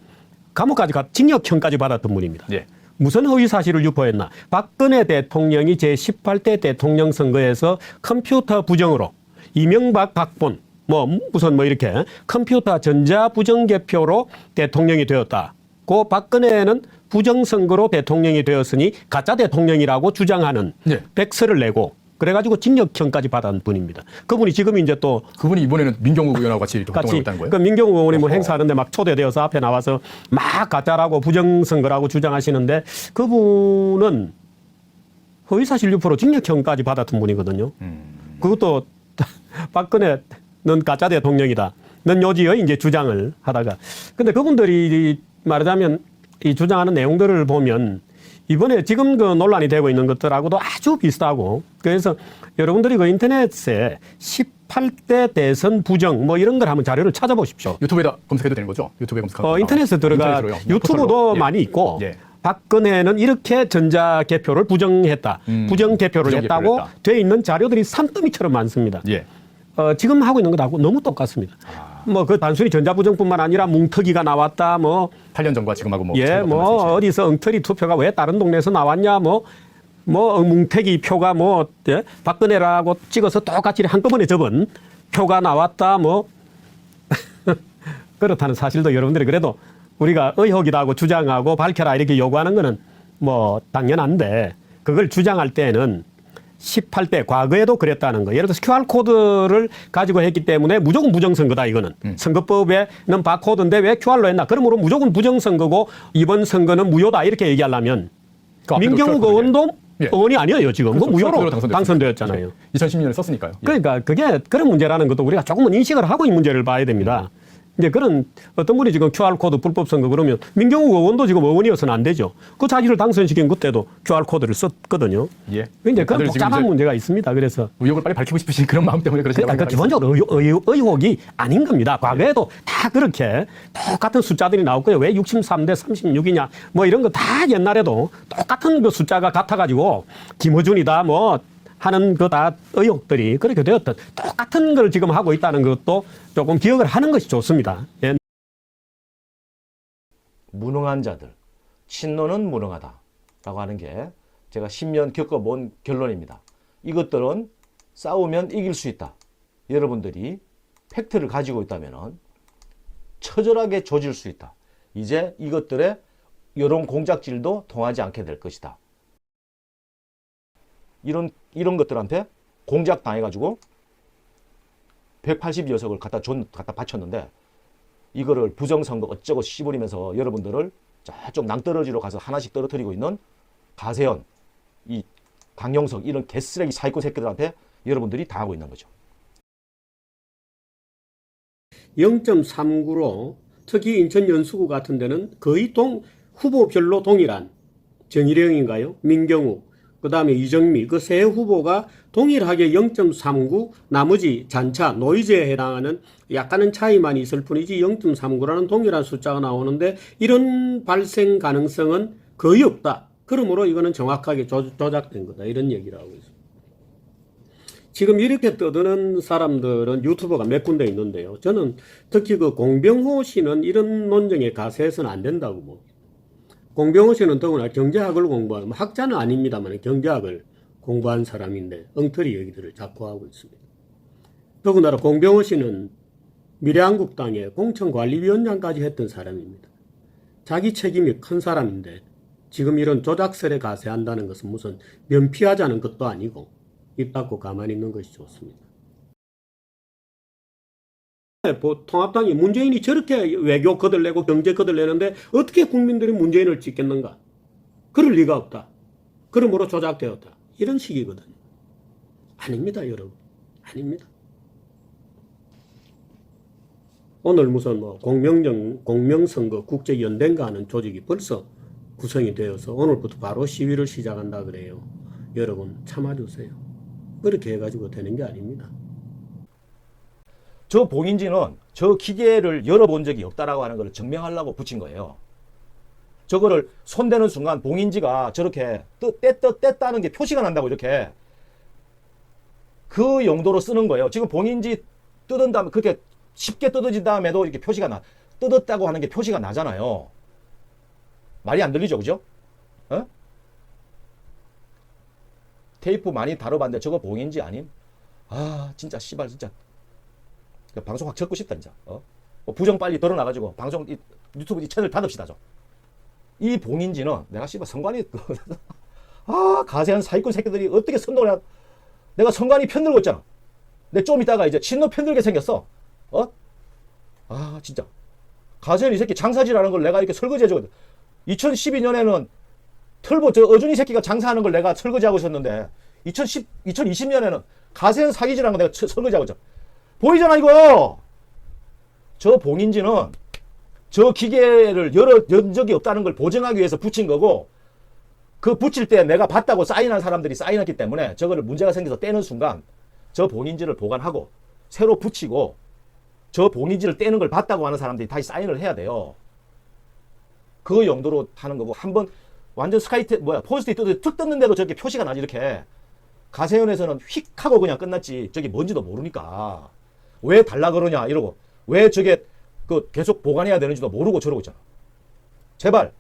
감옥까지 징역형까지 받았던 분입니다. 예. 무슨 허위사실을 유포했나? 박근혜 대통령이 제18대 대통령 선거에서 컴퓨터 부정으로 이명박 박본 무슨 이렇게 컴퓨터 전자 부정개표로 대통령이 되었다. 그 박근혜는 부정선거로 대통령이 되었으니 가짜 대통령이라고 주장하는 네. 백서를 내고 그래가지고 징역형까지 받은 분입니다. 그분이 지금 이제 또 그분이 이번에는 민경욱 의원하고 같이 활동을 했다는 거예요? 그 민경욱 의원이 뭐 행사하는데 막 초대되어서 앞에 나와서 막 가짜라고 부정선거라고 주장하시는데 그분은 허위사실 유포로 징역형까지 받았던 분이거든요. 그것도 박근혜는 가짜 대통령이다. 는 요지의 이제 주장을 하다가. 근데 그분들이 말하자면 이 주장하는 내용들을 보면 이번에 지금 그 논란이 되고 있는 것들하고도 아주 비슷하고 그래서 여러분들이 그 인터넷에 18대 대선 부정 이런 걸 한번 자료를 찾아보십시오. 유튜브에다 검색해도 되는 거죠? 유튜브에 검색하면 인터넷에 들어가 유튜브도 많이 있고 예. 박근혜는 이렇게 전자 개표를 부정했다. 부정 개표를 했다고 돼 있는 자료들이 산더미처럼 많습니다. 예. 지금 하고 있는 것하고 너무 똑같습니다. 그 단순히 전자부정뿐만 아니라 뭉터기가 나왔다. 8년 전과 지금하고 어디서 엉터리 투표가 왜 다른 동네에서 나왔냐. 뭉태기 표가 박근혜라고 찍어서 똑같이 한꺼번에 접은 표가 나왔다. 그렇다는 사실도 여러분들이 그래도 우리가 의혹이라고 주장하고 밝혀라 이렇게 요구하는 거는 당연한데 그걸 주장할 때는 18대 과거에도 그랬다는 거. 예를 들어서 QR코드를 가지고 했기 때문에 무조건 부정선거다 이거는. 선거법에는 바코드인데 왜 QR로 했나. 그러므로 무조건 부정선거고 이번 선거는 무효다 이렇게 얘기하려면 민경욱 의원도 의원이 아니에요 지금. 그렇죠. 무효로 당선되었잖아요. 2010년에 썼으니까요. 그러니까 그게 그런 문제라는 것도 우리가 조금은 인식을 하고 이 문제를 봐야 됩니다. 이제 그런 어떤 분이 지금 QR코드 불법 선거 그러면 민경욱 의원도 지금 의원이어서는 안 되죠. 그 자기를 당선시킨 그때도 QR코드를 썼거든요. 예. 근데 그런 다들 지금 복잡한 이제 문제가 있습니다. 그래서 의혹을 빨리 밝히고 싶으신 그런 마음 때문에 그러시다고 그러니까 그 생각합니다. 기본적으로 의혹이 아닌 겁니다. 과거에도 다 그렇게 똑같은 숫자들이 나왔고요. 왜 63대 36이냐 뭐 이런 거 다 옛날에도 똑같은 그 숫자가 같아가지고 김어준이다 뭐 하는 그 다 의혹들이 그렇게 되었던 똑같은 걸 지금 하고 있다는 것도 조금 기억을 하는 것이 좋습니다. 예. 무능한 자들, 친노는 무능하다라고 하는 게 제가 10년 겪어본 결론입니다. 이것들은 싸우면 이길 수 있다. 여러분들이 팩트를 가지고 있다면 처절하게 조질 수 있다. 이제 이것들의 여론 공작질도 통하지 않게 될 것이다. 이런 것들한테 공작 당해가지고 180여석을 갖다 바쳤는데 이거를 부정선거 어쩌고 씨부리면서 여러분들을 저쪽 낭떠러지로 가서 하나씩 떨어뜨리고 있는 가세현, 이 강용석 이런 개쓰레기 사기꾼 새끼들한테 여러분들이 당하고 있는 거죠. 0.39로 특히 인천 연수구 같은 데는 거의 후보별로 동일한 정일영인가요? 민경욱, 그 다음에 이정미 그 세 후보가 동일하게 0.39 나머지 잔차 노이즈에 해당하는 약간은 차이만 있을 뿐이지 0.39라는 동일한 숫자가 나오는데 이런 발생 가능성은 거의 없다. 그러므로 이거는 정확하게 조작된 거다. 이런 얘기를 하고 있습니다. 지금 이렇게 떠드는 사람들은 유튜버가 몇 군데 있는데요. 저는 특히 그 공병호 씨는 이런 논쟁에 가세해서는 안 된다고 봅니다. 공병호 씨는 더구나 경제학을 공부한, 학자는 아닙니다만 경제학을 공부한 사람인데 엉터리 얘기들을 자꾸 하고 있습니다. 더군다나 공병호 씨는 미래한국당의 공천관리위원장까지 했던 사람입니다. 자기 책임이 큰 사람인데 지금 이런 조작설에 가세한다는 것은 무슨 면피하자는 것도 아니고 입 닫고 가만히 있는 것이 좋습니다. 통합당이 문재인이 저렇게 외교 거들내고 경제 거들내는데 어떻게 국민들이 문재인을 찍겠는가? 그럴 리가 없다. 그러므로 조작되었다. 이런 식이거든요. 아닙니다, 여러분. 아닙니다. 오늘 무슨 뭐 공명선거 국제연대인가 하는 조직이 벌써 구성이 되어서 오늘부터 바로 시위를 시작한다 그래요. 여러분 참아주세요. 그렇게 해가지고 되는 게 아닙니다. 저 봉인지는 저 기계를 열어본 적이 없다라고 하는 걸 증명하려고 붙인 거예요. 저거를 손대는 순간 봉인지가 저렇게 뗐다는 게 표시가 난다고 이렇게 그 용도로 쓰는 거예요. 지금 봉인지 뜯은 다음에 그렇게 쉽게 뜯어진 다음에도 이렇게 표시가 뜯었다고 하는 게 표시가 나잖아요. 말이 안 들리죠, 그죠? 어? 테이프 많이 다뤄봤는데 저거 봉인지 아님? 아 진짜 씨발 진짜 방송 확 접고 싶다 진짜. 부정 빨리 드러나가지고 방송 유튜브 이 채널 닫읍시다 좀. 이 봉인지는 내가 씨발 선관위 가세한 사기꾼 새끼들이 어떻게 선동을 내가 선관위 편들고 있잖아. 근데 좀 이따가 이제 친노 편들게 생겼어. 진짜 가세현 이 새끼 장사질하는 걸 내가 이렇게 설거지해주거든. 2012년에는 털보 저 어준이 새끼가 장사하는 걸 내가 설거지하고 있었는데 2020년에는 가세현 사기질하는 거 내가 설거지하고 있잖아. 보이잖아 이거. 저 봉인지는 저 기계를 연 적이 없다는 걸 보증하기 위해서 붙인 거고 그 붙일 때 내가 봤다고 사인한 사람들이 사인했기 때문에 저거를 문제가 생겨서 떼는 순간 저 봉인지를 보관하고 새로 붙이고 저 봉인지를 떼는 걸 봤다고 하는 사람들이 다시 사인을 해야 돼요. 그 용도로 하는 거고 한번 완전 포스트잇 툭 떴는데도 저렇게 표시가 나지 이렇게. 가세현에서는 휙 하고 그냥 끝났지 저게 뭔지도 모르니까 왜 달라 그러냐 이러고 왜 저게 계속 보관해야 되는지도 모르고 저러고 있잖아. 제발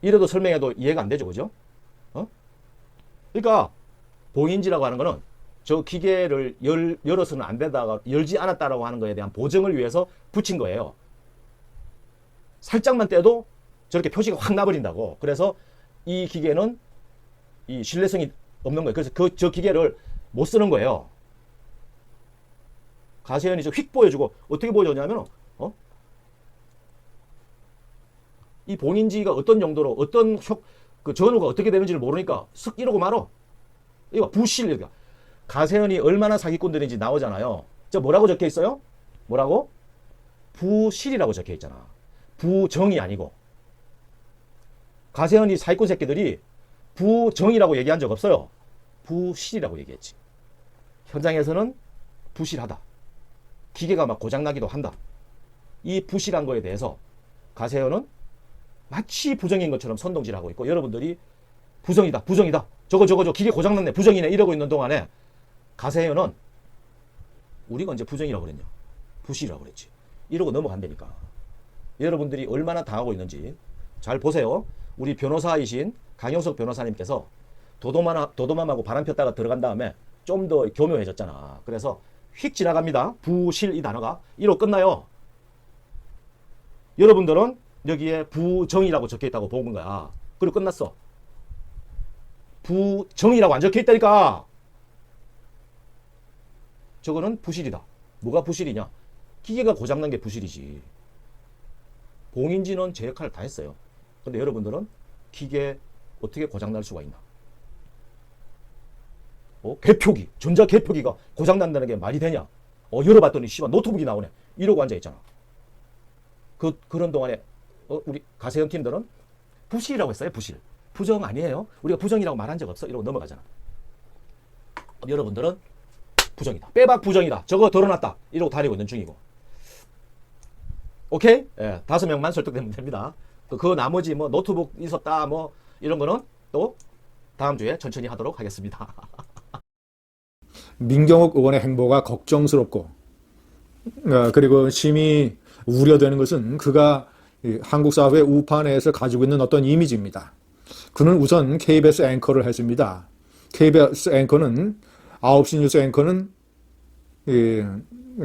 이래도 설명해도 이해가 안 되죠, 그죠? 그러니까 봉인지라고 하는 거는 저 기계를 열어서는 안 된다가 열지 않았다라고 하는 거에 대한 보증을 위해서 붙인 거예요. 살짝만 떼도 저렇게 표시가 확 나버린다고. 그래서 이 기계는 이 신뢰성이 없는 거예요. 그래서 저 기계를 못 쓰는 거예요. 가세현이 저 휙 보여주고 어떻게 보여줬냐면 이 봉인지가 어떤 용도로 어떤 그 전후가 어떻게 되는지를 모르니까 쓱 이러고 말어. 이거 부실. 가세현이 얼마나 사기꾼들인지 나오잖아요. 저 뭐라고 적혀 있어요? 뭐라고? 부실이라고 적혀 있잖아. 부정이 아니고. 가세현이 사기꾼 새끼들이 부정이라고 얘기한 적 없어요. 부실이라고 얘기했지. 현장에서는 부실하다. 기계가 막 고장나기도 한다. 이 부실한 거에 대해서 가세현은 마치 부정인 것처럼 선동질하고 있고, 여러분들이 부정이다, 부정이다, 저거 기계 고장났네, 부정이네 이러고 있는 동안에 가세현은 우리가 언제 부정이라고 그랬냐, 부실이라고 그랬지, 이러고 넘어간다니까. 여러분들이 얼마나 당하고 있는지 잘 보세요. 우리 변호사이신 강영석 변호사님께서 도도맘하고 바람 폈다가 들어간 다음에 좀 더 교묘해졌잖아. 그래서 휙 지나갑니다. 부실 이 단어가 이러고 끝나요. 여러분들은 여기에 부정이라고 적혀있다고 본 거야. 그리고 끝났어. 부정이라고 안 적혀있다니까. 저거는 부실이다. 뭐가 부실이냐? 기계가 고장난 게 부실이지. 공인진은 제 역할을 다 했어요. 근데 여러분들은 기계 어떻게 고장날 수가 있나? 개표기, 전자 개표기가 고장난다는 게 말이 되냐? 열어봤더니 씨발 노트북이 나오네. 이러고 앉아있잖아. 그런 동안에 우리 가세현 팀들은 부실이라고 했어요. 부실. 부정 아니에요. 우리가 부정이라고 말한 적 없어. 이러고 넘어가잖아. 여러분들은 부정이다. 빼박 부정이다. 저거 덜어놨다. 이러고 다니고 있는 중이고. 오케이? 예, 5명만 설득되면 됩니다. 그 나머지 뭐 노트북 있었다 뭐 이런 거는 또 다음 주에 천천히 하도록 하겠습니다. 민경욱 의원의 행보가 걱정스럽고, 그리고 심히 우려되는 것은 그가 한국 사회 우파 내에서 가지고 있는 어떤 이미지입니다. 그는 우선 KBS 앵커를 했습니다. KBS 앵커는 9시 뉴스 앵커는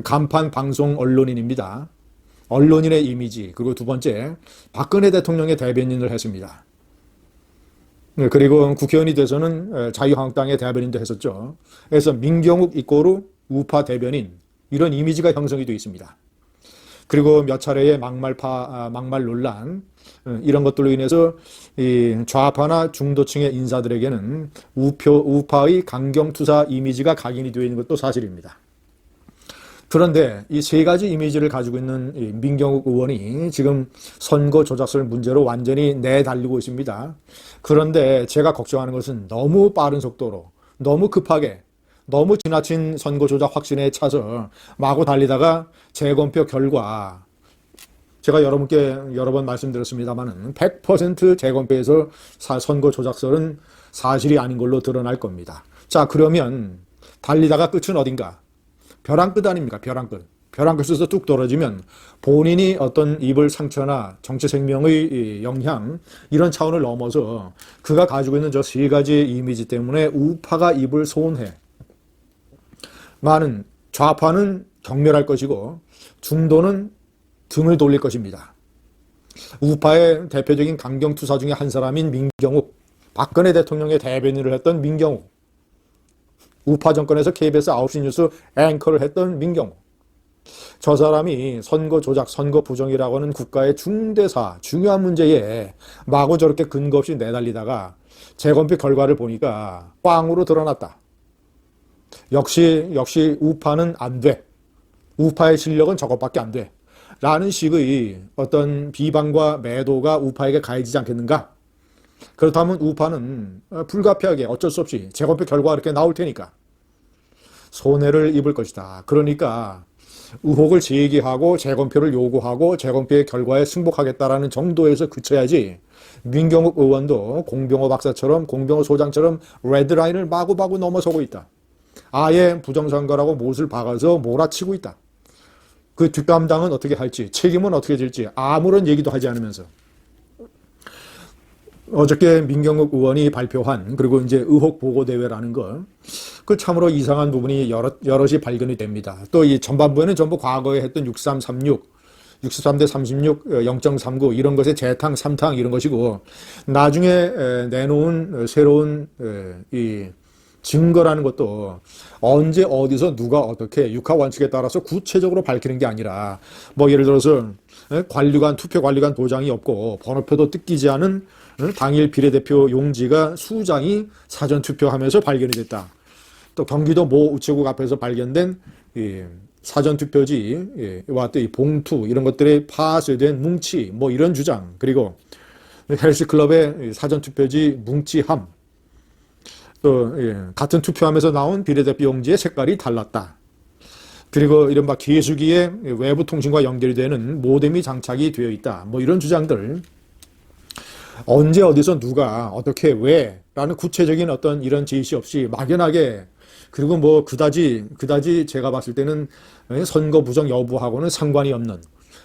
간판 방송 언론인입니다. 언론인의 이미지, 그리고 두 번째 박근혜 대통령의 대변인을 했습니다. 그리고 국회의원이 돼서는 자유한국당의 대변인도 했었죠. 그래서 민경욱 이꼬르 우파 대변인, 이런 이미지가 형성이 되어 있습니다. 그리고 몇 차례의 막말 논란, 이런 것들로 인해서 이 좌파나 중도층의 인사들에게는 우파의 강경투사 이미지가 각인이 되어 있는 것도 사실입니다. 그런데 이 세 가지 이미지를 가지고 있는 이 민경욱 의원이 지금 선거 조작설 문제로 완전히 내달리고 있습니다. 그런데 제가 걱정하는 것은 너무 빠른 속도로, 너무 급하게, 너무 지나친 선거 조작 확신에 차서 마구 달리다가 재검표 결과, 제가 여러분께 여러 번 말씀드렸습니다만 100% 재검표에서 선거 조작설은 사실이 아닌 걸로 드러날 겁니다. 자, 그러면 달리다가 끝은 어딘가? 벼랑 끝 아닙니까? 벼랑 끝. 벼랑 끝에서 뚝 떨어지면 본인이 어떤 입을 상처나 정치 생명의 영향, 이런 차원을 넘어서 그가 가지고 있는 저 세 가지 이미지 때문에 우파가 입을 소원해. 많은 좌파는 경멸할 것이고 중도는 등을 돌릴 것입니다. 우파의 대표적인 강경투사 중에 한 사람인 민경욱, 박근혜 대통령의 대변인을 했던 민경욱, 우파 정권에서 KBS 9시 뉴스 앵커를 했던 민경욱, 저 사람이 선거 조작, 선거 부정이라고 하는 국가의 중대사, 중요한 문제에 마구 저렇게 근거 없이 내달리다가 재검표 결과를 보니까 꽝으로 드러났다. 역시 우파는 안 돼. 우파의 실력은 저것밖에 안 돼. 라는 식의 어떤 비방과 매도가 우파에게 가해지지 않겠는가? 그렇다면 우파는 불가피하게 어쩔 수 없이 재검표 결과가 이렇게 나올 테니까 손해를 입을 것이다. 그러니까 의혹을 제기하고 재검표를 요구하고 재검표의 결과에 승복하겠다라는 정도에서 그쳐야지, 민경욱 의원도 공병호 박사처럼, 공병호 소장처럼 레드라인을 마구마구 넘어서고 있다. 아예 부정선거라고 못을 박아서 몰아치고 있다. 그 뒷감당은 어떻게 할지, 책임은 어떻게 질지 아무런 얘기도 하지 않으면서 어저께 민경욱 의원이 발표한, 그리고 이제 의혹 보고 대회라는 거, 그 참으로 이상한 부분이 여럿이 발견이 됩니다. 또 이 전반부에는 전부 과거에 했던 6336, 63대 36, 0.39 이런 것의 재탕, 삼탕 이런 것이고, 나중에 내놓은 새로운 이 증거라는 것도 언제 어디서 누가 어떻게 육하 원칙에 따라서 구체적으로 밝히는 게 아니라, 뭐 예를 들어서 투표 관리관 도장이 없고 번호표도 뜯기지 않은 당일 비례대표 용지가 수장이 사전투표하면서 발견이 됐다. 또 경기도 모 우체국 앞에서 발견된 사전투표지와 또 이 봉투 이런 것들에 파쇄된 뭉치 뭐 이런 주장, 그리고 헬스클럽의 사전투표지 뭉치함, 또 같은 투표함에서 나온 비례대표 용지의 색깔이 달랐다. 그리고 이른바 개수기에 외부 통신과 연결이 되는 모뎀이 장착이 되어 있다. 뭐 이런 주장들, 언제 어디서 누가 어떻게 왜 라는 구체적인 어떤 이런 제시 없이 막연하게, 그리고 뭐 그다지 제가 봤을 때는 선거 부정 여부하고는 상관이 없는,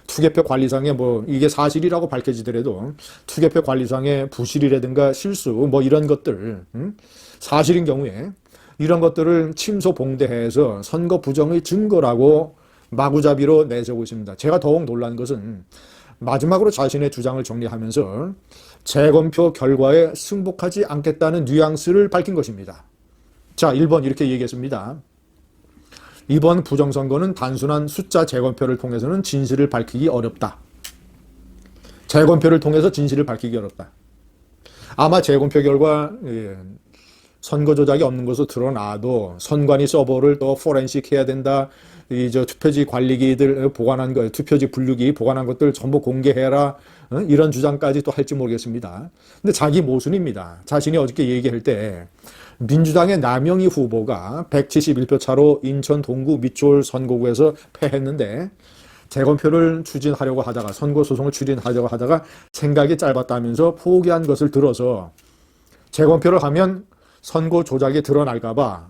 투개표 관리상에 뭐 이게 사실이라고 밝혀지더라도 투개표 관리상의 부실이라든가 실수 뭐 이런 것들, 사실인 경우에 이런 것들을 침소봉대해서 선거 부정의 증거라고 마구잡이로 내세우고 있습니다. 제가 더욱 놀란 것은 마지막으로 자신의 주장을 정리하면서 재검표 결과에 승복하지 않겠다는 뉘앙스를 밝힌 것입니다. 자, 1번 이렇게 얘기했습니다. 이번 부정선거는 단순한 숫자 재검표를 통해서는 진실을 밝히기 어렵다. 재검표를 통해서 진실을 밝히기 어렵다. 아마 재검표 결과 선거 조작이 없는 것으로 드러나도 선관위 서버를 또 포렌식 해야 된다. 투표지 관리기들 보관한 것, 투표지 분류기 보관한 것들 전부 공개해라. 이런 주장까지 또 할지 모르겠습니다. 근데 자기 모순입니다. 자신이 어저께 얘기할 때 민주당의 남영희 후보가 171표 차로 인천 동구 밑줄 선거구에서 패했는데 재검표를 추진하려고 하다가, 선거소송을 추진하려고 하다가 생각이 짧았다면서 포기한 것을 들어서 재검표를 하면 선거 조작이 드러날까봐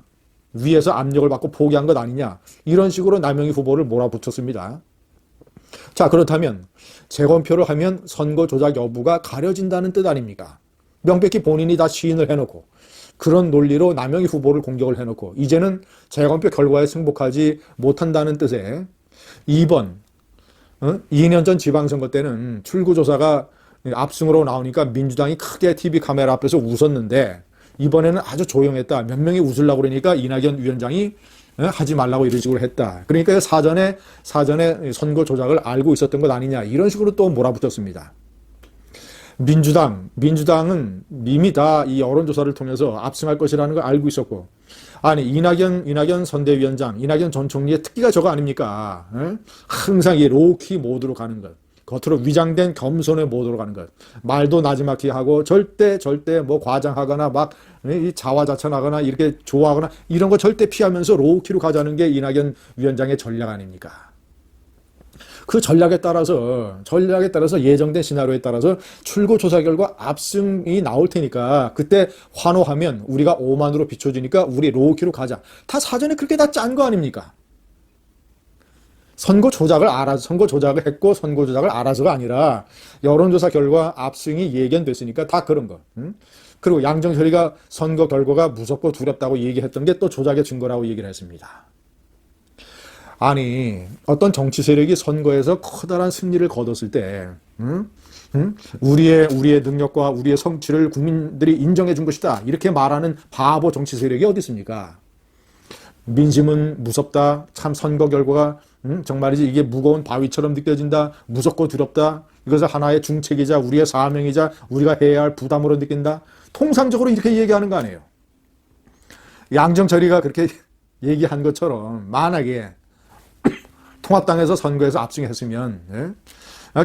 위에서 압력을 받고 포기한 것 아니냐, 이런 식으로 남영희 후보를 몰아붙였습니다. 자, 그렇다면 재검표를 하면 선거 조작 여부가 가려진다는 뜻 아닙니까? 명백히 본인이 다 시인을 해놓고 그런 논리로 남영희 후보를 공격을 해놓고 이제는 재검표 결과에 승복하지 못한다는 뜻에 2번 2년 전 지방선거 때는 출구조사가 압승으로 나오니까 민주당이 크게 TV 카메라 앞에서 웃었는데 이번에는 아주 조용했다. 몇 명이 웃으려고 그러니까 이낙연 위원장이 하지 말라고 이런 식으로 했다. 그러니까 사전에 선거 조작을 알고 있었던 것 아니냐, 이런 식으로 또 몰아붙였습니다. 민주당은 이미 다 이 여론조사를 통해서 압승할 것이라는 걸 알고 있었고, 아니 이낙연 선대위원장, 이낙연 전 총리의 특기가 저거 아닙니까? 항상 이 로우키 모드로 가는 것, 겉으로 위장된 겸손의 모드로 가는 것, 말도 나지막히 하고 절대 뭐 과장하거나 막 자화자찬하거나 이렇게 좋아하거나 이런 거 절대 피하면서 로우키로 가자는 게 이낙연 위원장의 전략 아닙니까? 그 전략에 따라서 예정된 시나리오에 따라서 출구조사 결과 압승이 나올 테니까 그때 환호하면 우리가 5만으로 비춰지니까 우리 로우키로 가자. 다 사전에 그렇게 다 짠 거 아닙니까? 선거 조작을 했고 선거 조작을 알아서가 아니라 여론조사 결과 압승이 예견됐으니까 다 그런 거. 그리고 양정철이가 선거 결과가 무섭고 두렵다고 얘기했던 게 또 조작의 증거라고 얘기를 했습니다. 아니, 어떤 정치 세력이 선거에서 커다란 승리를 거뒀을 때 우리의 능력과 우리의 성취를 국민들이 인정해 준 것이다, 이렇게 말하는 바보 정치 세력이 어디 있습니까? 민심은 무섭다. 참 선거 결과가 정말이지 이게 무거운 바위처럼 느껴진다. 무섭고 두렵다. 이것을 하나의 중책이자 우리의 사명이자 우리가 해야 할 부담으로 느낀다. 통상적으로 이렇게 얘기하는 거 아니에요. 양정철이가 그렇게 얘기한 것처럼 만약에 통합당에서 선거에서 압승했으면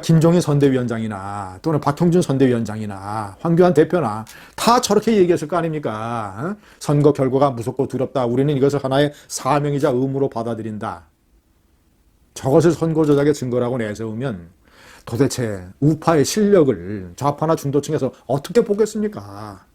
김종인 선대위원장이나 또는 박형준 선대위원장이나 황교안 대표나 다 저렇게 얘기했을 거 아닙니까? 선거 결과가 무섭고 두렵다. 우리는 이것을 하나의 사명이자 의무로 받아들인다. 저것을 선거 조작의 증거라고 내세우면 도대체 우파의 실력을 좌파나 중도층에서 어떻게 보겠습니까?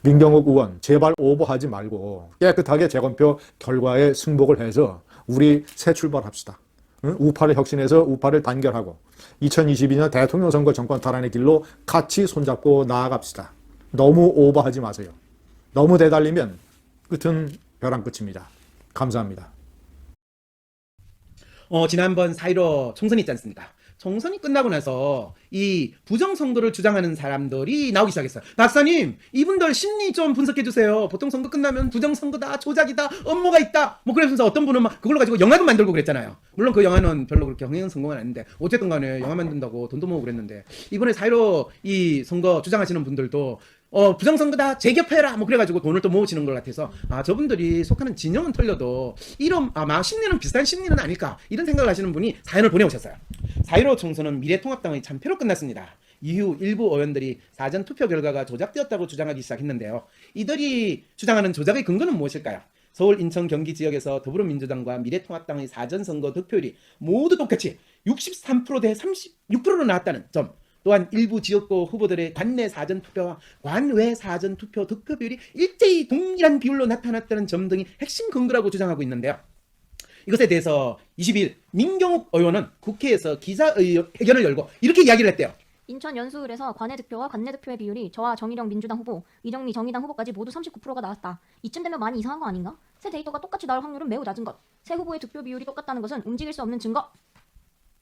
민경욱 의원, 제발 오버하지 말고 깨끗하게 재검표 결과에 승복을 해서 우리 새 출발합시다. 우파를 혁신해서 우파를 단결하고 2022년 대통령 선거 정권 탈환의 길로 같이 손잡고 나아갑시다. 너무 오버하지 마세요. 너무 대달리면 끝은 벼랑 끝입니다. 감사합니다. 지난번 4.15 총선이 있지 않습니까? 총선이 끝나고 나서 이 부정선거를 주장하는 사람들이 나오기 시작했어요. 박사님, 이분들 심리 좀 분석해 주세요. 보통 선거 끝나면 부정선거다, 조작이다, 음모가 있다. 뭐 그러면서 어떤 분은 막 그걸로 가지고 영화도 만들고 그랬잖아요. 물론 그 영화는 별로 그렇게 흥행 성공은 아닌데 어쨌든 간에 영화 만든다고 돈도 모으고 그랬는데 이번에 4.15 이 선거 주장하시는 분들도 부정선거다 재개표해라 뭐 그래가지고 돈을 또 모으시는 것 같아서 저분들이 속하는 진영은 틀려도 이런 아마 심리는 비슷한 심리는 아닐까 이런 생각을 하시는 분이 사연을 보내오셨어요. 4.15 총선은 미래통합당의 참패로 끝났습니다. 이후 일부 의원들이 사전투표 결과가 조작되었다고 주장하기 시작했는데요. 이들이 주장하는 조작의 근거는 무엇일까요? 서울, 인천, 경기 지역에서 더불어민주당과 미래통합당의 사전선거 득표율이 모두 똑같이 63%대 36%로 나왔다는 점, 또한 일부 지역구 후보들의 관내 사전투표와 관외 사전투표 득표율이 일제히 동일한 비율로 나타났다는 점 등이 핵심 근거라고 주장하고 있는데요. 이것에 대해서 20일 민경욱 의원은 국회에서 기자회견을 열고 이렇게 이야기를 했대요. 인천 연수을에서 관내 득표와 관내 득표의 비율이 저와 정일영 민주당 후보, 이정미 정의당 후보까지 모두 39%가 나왔다. 이쯤 되면 많이 이상한 거 아닌가? 새 데이터가 똑같이 나올 확률은 매우 낮은 것. 새 후보의 득표 비율이 똑같다는 것은 움직일 수 없는 증거.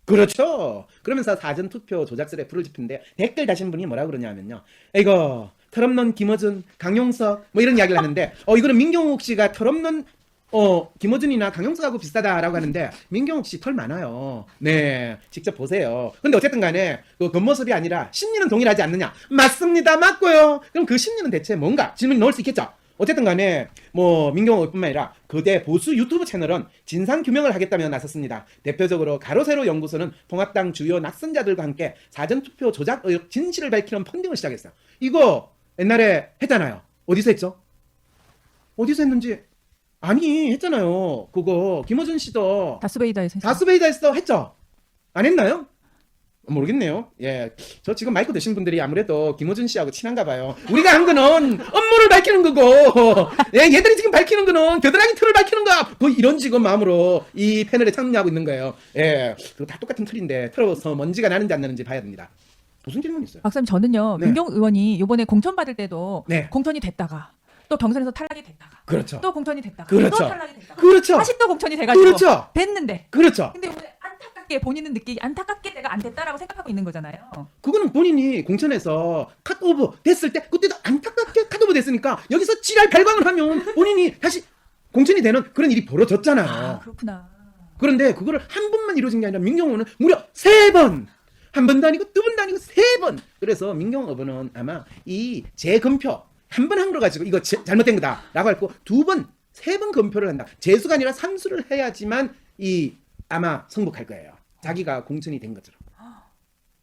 그렇죠. 그러면서 사전투표 조작설에 불을 지피는데 댓글 다신 분이 뭐라 그러냐면요. 이거 털없는 김어준, 강용석 뭐 이런 이야기를 하는데 이거는 민경욱 씨가 털없는 김어준이나 강용석하고 비슷하다라고 하는데 민경욱 씨 털 많아요. 네, 직접 보세요. 근데 어쨌든 간에 그 겉모습이 아니라 심리는 동일하지 않느냐? 맞습니다. 맞고요. 그럼 그 심리는 대체 뭔가? 질문이 나올 수 있겠죠. 어쨌든 간에 뭐 민경욱뿐만 아니라 거대 보수 유튜브 채널은 진상 규명을 하겠다며 나섰습니다. 대표적으로 가로세로 연구소는 통합당 주요 낙선자들과 함께 사전투표 조작 의혹 진실을 밝히는 펀딩을 시작했어요. 이거 옛날에 했잖아요. 어디서 했죠? 어디서 했는지 아니 했잖아요. 그거 김어준 씨도 다스베이다에서 했어요. 다스베이다에서 했죠? 안 했나요? 모르겠네요. 예, 저 지금 마이크 드신 분들이 아무래도 김어준 씨하고 친한가 봐요. 우리가 한 거는 업무를 밝히는 거고, 예, 얘들이 지금 밝히는 거는 겨드랑이 털을 밝히는 거야. 뭐 이런 지금 마음으로 이 패널에 참여하고 있는 거예요. 예, 그리고 다 똑같은 털인데 털어서 먼지가 나는지 안 나는지 봐야 됩니다. 무슨 질문 있어요? 박사님 저는요 네. 민경 의원이 이번에 공천 받을 때도 네. 공천이 됐다가 또 경선에서 탈락이 됐다가 그렇죠. 또 공천이 됐다가 그렇죠. 또 탈락이 됐다가 그렇죠. 다시 또 공천이 돼가지고 그렇죠. 됐는데 그렇죠. 근데 오늘 안타깝게 본인은 느끼기 안타깝게 내가 안 됐다라고 생각하고 있는 거잖아요. 그거는 본인이 공천에서 컷오브 됐을 때 그때도 안타깝게 컷오브 됐으니까 여기서 지랄 발광을 하면 본인이 다시 공천이 되는 그런 일이 벌어졌잖아요. 아 그렇구나. 그런데 그거를 한 번만 이루어진 게 아니라 민경호는 무려 3번! 한 번도 아니고 두 번도 아니고 3번! 그래서 민경호 의원은 아마 이 재검표 한 번 한 거 가지고 이거 잘못된 거다 라고 할거 2번, 3번 검표를 한다. 재수가 아니라 삼수를 해야지만 이 아마 승복할 거예요. 자기가 공천이 된 것처럼.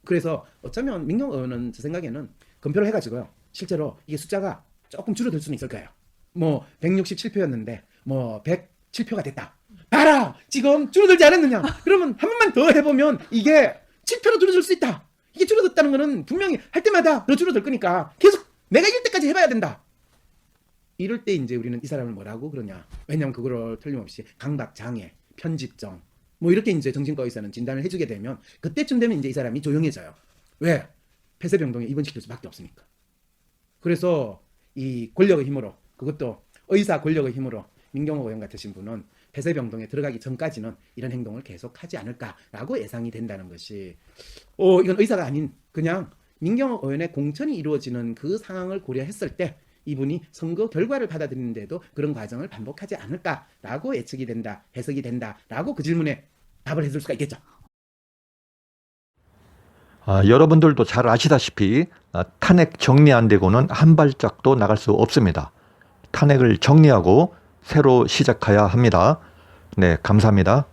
그래서 어쩌면 민경호 의원은 제 생각에는 검표를 해가지고요. 실제로 이게 숫자가 조금 줄어들 수는 있을 거예요. 뭐 167표였는데 뭐 107표가 됐다. 봐라! 지금 줄어들지 않았느냐? 그러면 한 번만 더 해보면 이게 7표로 줄어들 수 있다. 이게 줄어들다는 거는 분명히 할 때마다 더 줄어들 거니까 계속 내가 이길 때까지 해봐야 된다. 이럴 때 이제 우리는 이 사람을 뭐라고 그러냐? 왜냐면 그거를 틀림없이 강박장애, 편집정 뭐 이렇게 이제 정신과 의사는 진단을 해주게 되면 그때쯤 되면 이제 이 사람이 조용해져요. 왜? 폐쇄병동에 입원시킬 수밖에 없으니까. 그래서 이 권력의 힘으로 그것도 의사 권력의 힘으로 민경호 의원 같으신 분은 폐쇄병동에 들어가기 전까지는 이런 행동을 계속하지 않을까라고 예상이 된다는 것이 이건 의사가 아닌 그냥 민경호 의원의 공천이 이루어지는 그 상황을 고려했을 때 이분이 선거 결과를 받아들이는데도 그런 과정을 반복하지 않을까라고 예측이 된다, 해석이 된다라고 그 질문에 답을 해줄 수가 있겠죠. 여러분들도 잘 아시다시피 탄핵 정리 안 되고는 한 발짝도 나갈 수 없습니다. 탄핵을 정리하고 새로 시작해야 합니다. 네, 감사합니다.